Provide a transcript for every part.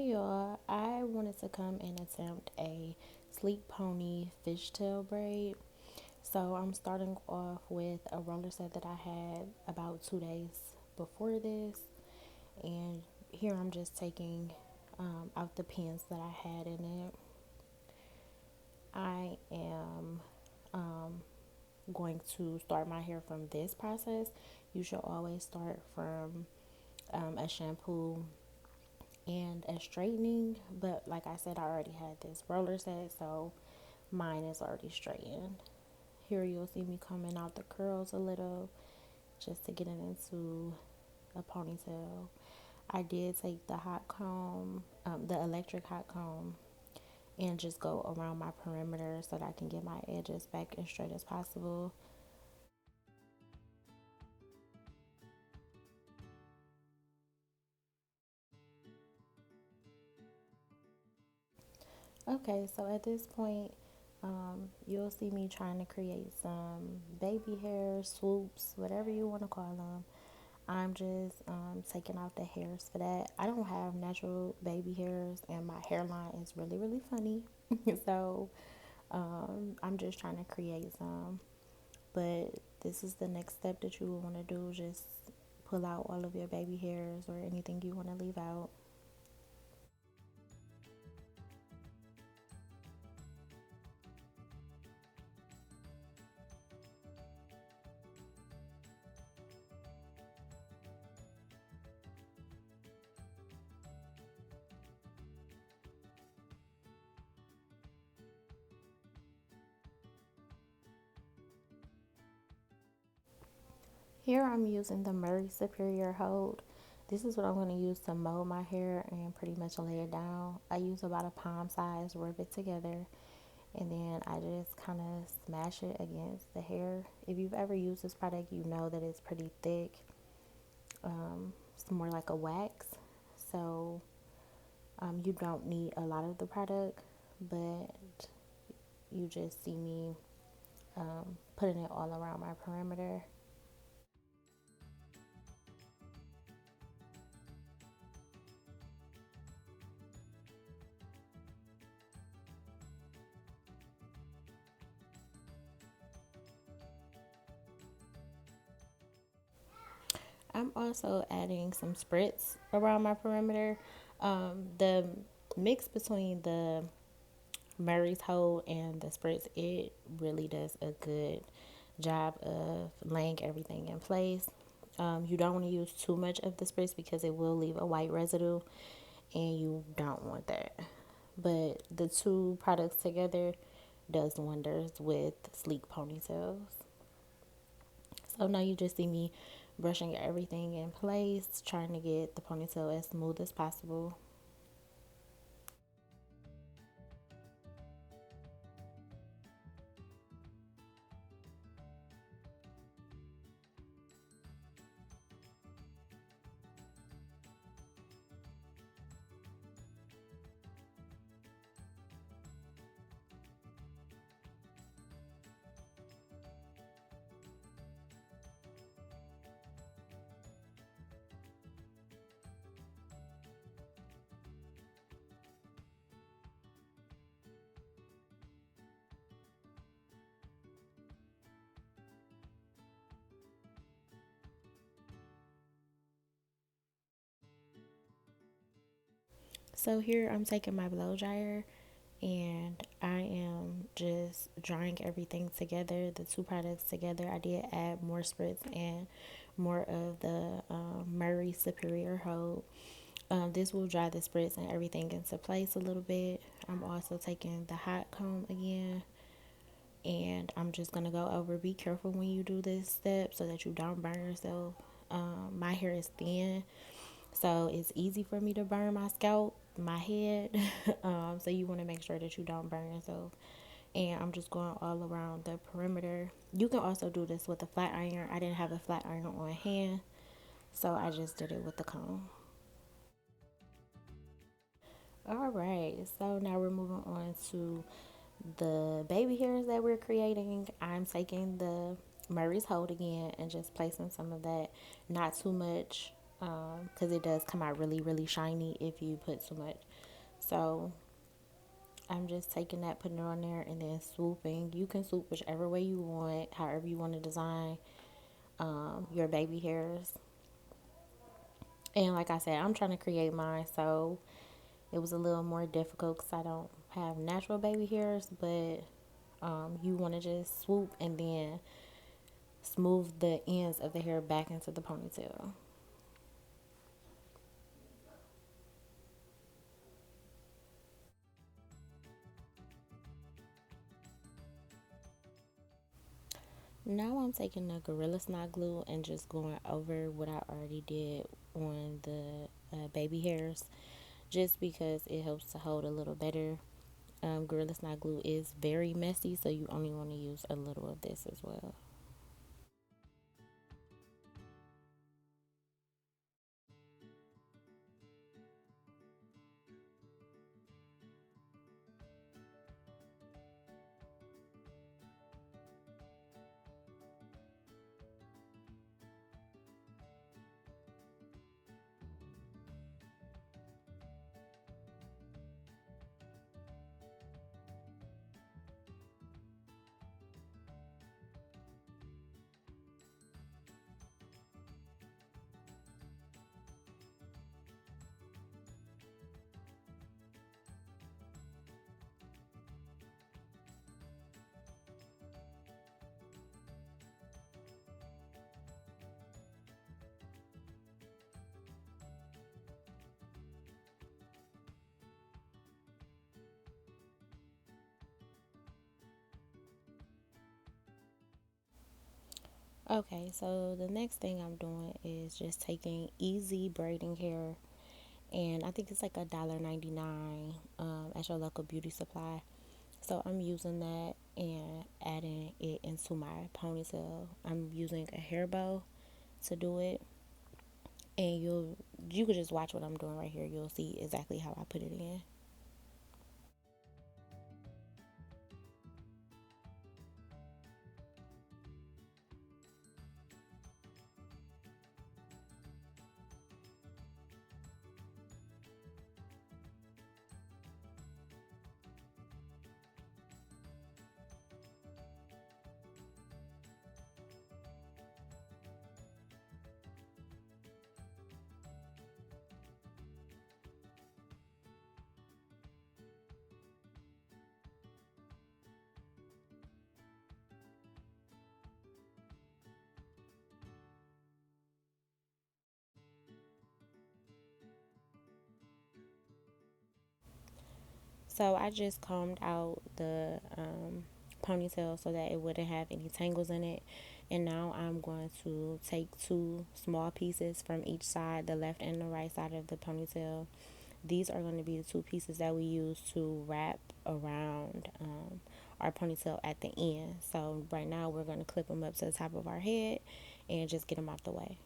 Hey y'all, I wanted to come and attempt a sleek pony fishtail braid. So I'm starting off with a roller set that I had about 2 days before this, and here I'm just taking out the pins that I had in it. I am going to start my hair from this process. You should always start from a shampoo and a straightening, but like I said, I already had this roller set, so mine is already straightened. Here you'll see me coming out the curls a little just to get it into a ponytail. I did take the hot comb, the electric hot comb, and just go around my perimeter so that I can get my edges back as straight as possible. Okay, so at this point, you'll see me trying to create some baby hair swoops, whatever you want to call them. I'm just taking out the hairs for that. I don't have natural baby hairs, and my hairline is really, really funny. So I'm just trying to create some. But this is the next step that you will want to do. Just pull out all of your baby hairs or anything you want to leave out. Here I'm using the Murray Superior Hold. This is what I'm going to use to mold my hair and pretty much lay it down. I use about a palm size, rub it together, and then I just kind of smash it against the hair. If you've ever used this product, you know that it's pretty thick. It's more like a wax, so you don't need a lot of the product, but you just see me putting it all around my perimeter. I'm also adding some spritz around my perimeter. The mix between the Murray's Hold and the spritz, it really does a good job of laying everything in place. You don't want to use too much of the spritz because it will leave a white residue, and you don't want that. But the two products together does wonders with sleek ponytails. So now you just see me brushing everything in place, trying to get the ponytail as smooth as possible. So here I'm taking my blow dryer and I am just drying everything together, the two products together. I did add more spritz and more of the Murray Superior Hold. This will dry the spritz and everything into place a little bit. I'm also taking the hot comb again, and I'm just gonna go over, be careful when you do this step so that you don't burn yourself. My hair is thin, so it's easy for me to burn my scalp, my head. So you want to make sure that you don't burn yourself. And I'm just going all around the perimeter. You can also do this with a flat iron. I didn't have a flat iron on hand, so I just did it with the comb. All right, so now we're moving on to the baby hairs that we're creating. I'm taking the Murray's Hold again and just placing some of that, not too much, because it does come out really, really shiny if you put too much. So I'm just taking that, putting it on there, and then swooping. You can swoop whichever way you want, however you want to design your baby hairs. And like I said, I'm trying to create mine, so it was a little more difficult because I don't have natural baby hairs, but you want to just swoop and then smooth the ends of the hair back into the ponytail. Now I'm taking the Gorilla Snot glue and just going over what I already did on the baby hairs, just because it helps to hold a little better. Gorilla Snot glue is very messy, so you only want to use a little of this as well. Okay, so the next thing I'm doing is just taking easy braiding hair, and I think it's like $1.99 at your local beauty supply. So I'm using that and adding it into my ponytail. I'm using a hair bow to do it, and you could just watch what I'm doing right here. You'll see exactly how I put it in. So I just combed out the ponytail so that it wouldn't have any tangles in it. And now I'm going to take two small pieces from each side, the left and the right side of the ponytail. These are going to be the two pieces that we use to wrap around our ponytail at the end. So right now we're going to clip them up to the top of our head and just get them out the way.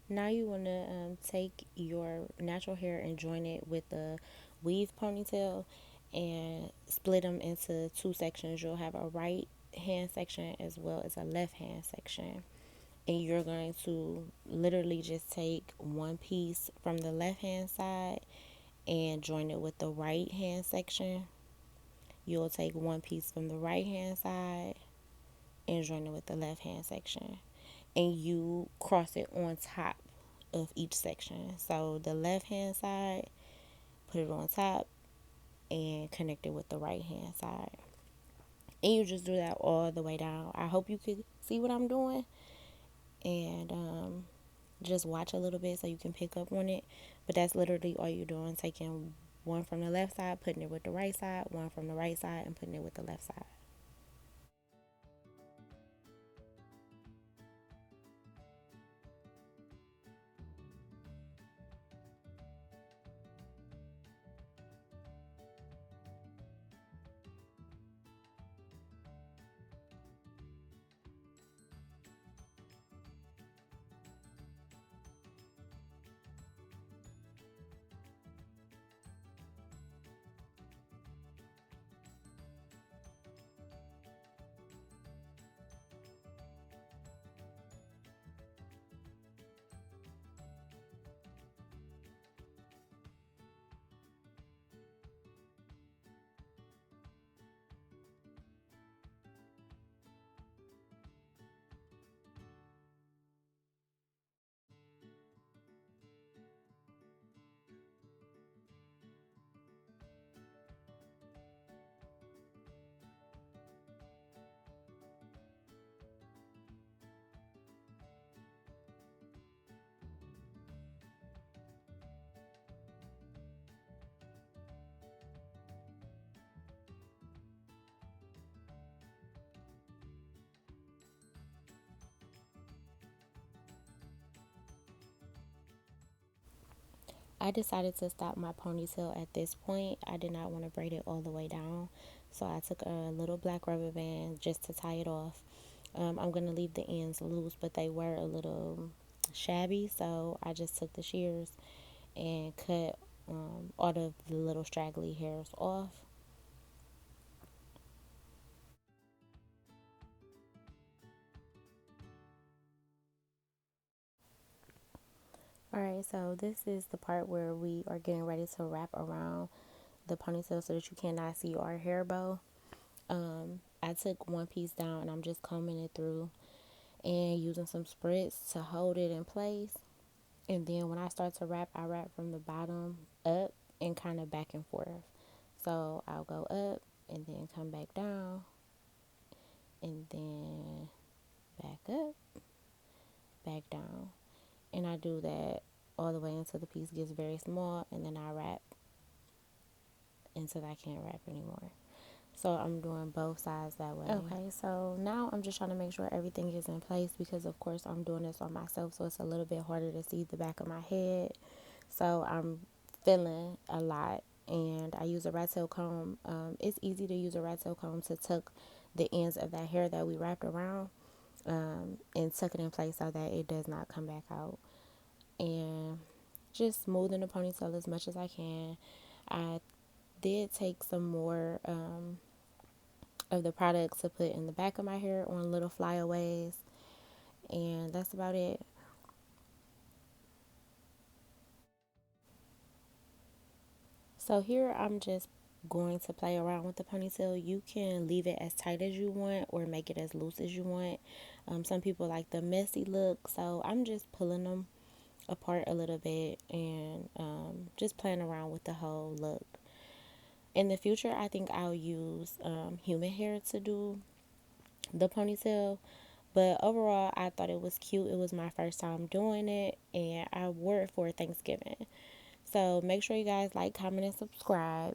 Now you want to take your natural hair and join it with the weave ponytail and split them into two sections. You'll have a right hand section as well as a left hand section. And you're going to literally just take one piece from the left hand side and join it with the right hand section. You'll take one piece from the right hand side and join it with the left hand section. And you cross it on top of each section. So the left hand side, put it on top and connect it with the right hand side. And you just do that all the way down. I hope you could see what I'm doing. And Just watch a little bit so you can pick up on it. But that's literally all you're doing, taking one from the left side, putting it with the right side, one from the right side, and putting it with the left side. I decided to stop my ponytail at this point. I did not want to braid it all the way down. So I took a little black rubber band just to tie it off. I'm going to leave the ends loose, but they were a little shabby. So I just took the shears and cut all of the little straggly hairs off. Alright, so this is the part where we are getting ready to wrap around the ponytail so that you cannot see our hair bow. I took one piece down and I'm just combing it through and using some spritz to hold it in place. And then when I start to wrap, I wrap from the bottom up and kind of back and forth. So I'll go up and then come back down and then back up, back down. And I do that all the way until the piece gets very small, and then I wrap until I can't wrap anymore. So I'm doing both sides that way. Okay, so now I'm just trying to make sure everything is in place because of course I'm doing this on myself, so it's a little bit harder to see the back of my head. So I'm feeling a lot, and I use a rat tail comb. It's easy to use a rat tail comb to tuck the ends of that hair that we wrapped around, and tuck it in place so that it does not come back out. And just smoothing the ponytail as much as I can. I did take some more of the products to put in the back of my hair on little flyaways, and that's about it. So here I'm just going to play around with the ponytail. You can leave it as tight as you want or make it as loose as you want. Some people like the messy look, so I'm just pulling them apart a little bit and just playing around with the whole look. In the future, I think I'll use human hair to do the ponytail. But overall, I thought it was cute. It was my first time doing it, and I wore it for Thanksgiving. So make sure you guys like, comment, and subscribe.